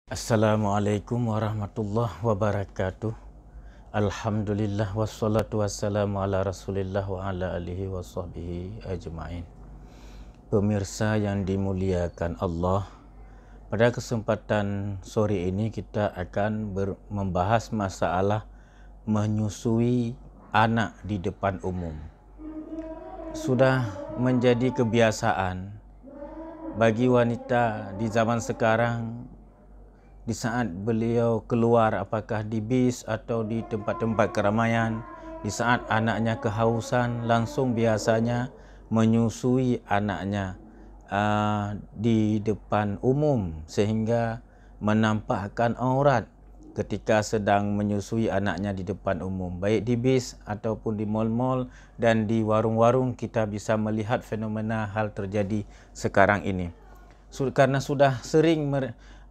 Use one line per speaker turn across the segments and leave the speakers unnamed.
Assalamualaikum warahmatullahi wabarakatuh. Alhamdulillah wassalatu wassalamu ala Rasulillah wa ala alihi washabbihi ajma'in. Pemirsa yang dimuliakan Allah, pada kesempatan sore ini kita akan membahas masalah menyusui anak di depan umum. Sudah menjadi kebiasaan bagi wanita di zaman sekarang, di saat beliau keluar, apakah di bis atau di tempat-tempat keramaian, di saat anaknya kehausan, langsung biasanya menyusui anaknya di depan umum, sehingga menampakkan aurat ketika sedang menyusui anaknya di depan umum, baik di bis ataupun di mal-mal dan di warung-warung. Kita bisa melihat fenomena hal terjadi sekarang ini. Karena sudah sering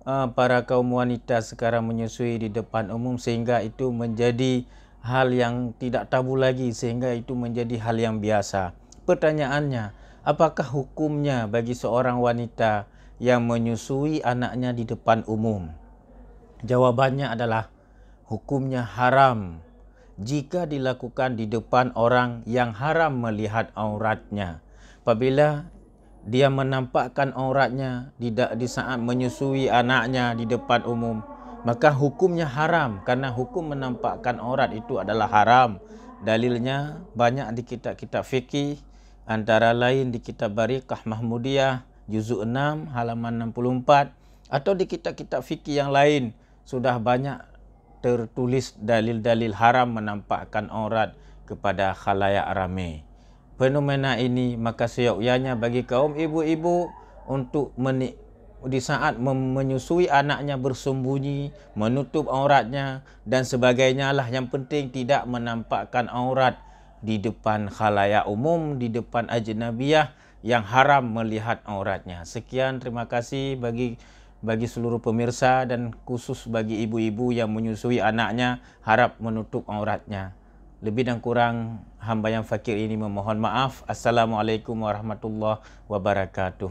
para kaum wanita sekarang menyusui di depan umum, sehingga itu menjadi hal yang tidak tabu lagi, sehingga itu menjadi hal yang biasa. Pertanyaannya, apakah hukumnya bagi seorang wanita yang menyusui anaknya di depan umum? Jawabannya adalah hukumnya haram jika dilakukan di depan orang yang haram melihat auratnya. Apabila dia menampakkan auratnya di saat menyusui anaknya di depan umum, maka hukumnya haram, karena hukum menampakkan aurat itu adalah haram. Dalilnya banyak di kitab-kitab fikih, antara lain di kitab Bariqah Mahmudiyah juzuk 6 halaman 64, atau di kitab-kitab fikih yang lain sudah banyak tertulis dalil-dalil haram menampakkan aurat kepada khalayak ramai. Fenomena ini maka seyogyanya bagi kaum ibu-ibu untuk di saat menyusui anaknya bersembunyi, menutup auratnya dan sebagainya lah. Yang penting tidak menampakkan aurat di depan khalayak umum, di depan ajnabiyah yang haram melihat auratnya. Sekian, terima kasih bagi seluruh pemirsa dan khusus bagi ibu-ibu yang menyusui anaknya, harap menutup auratnya. Lebih dan kurang hamba yang fakir ini memohon maaf. Assalamualaikum warahmatullahi wabarakatuh.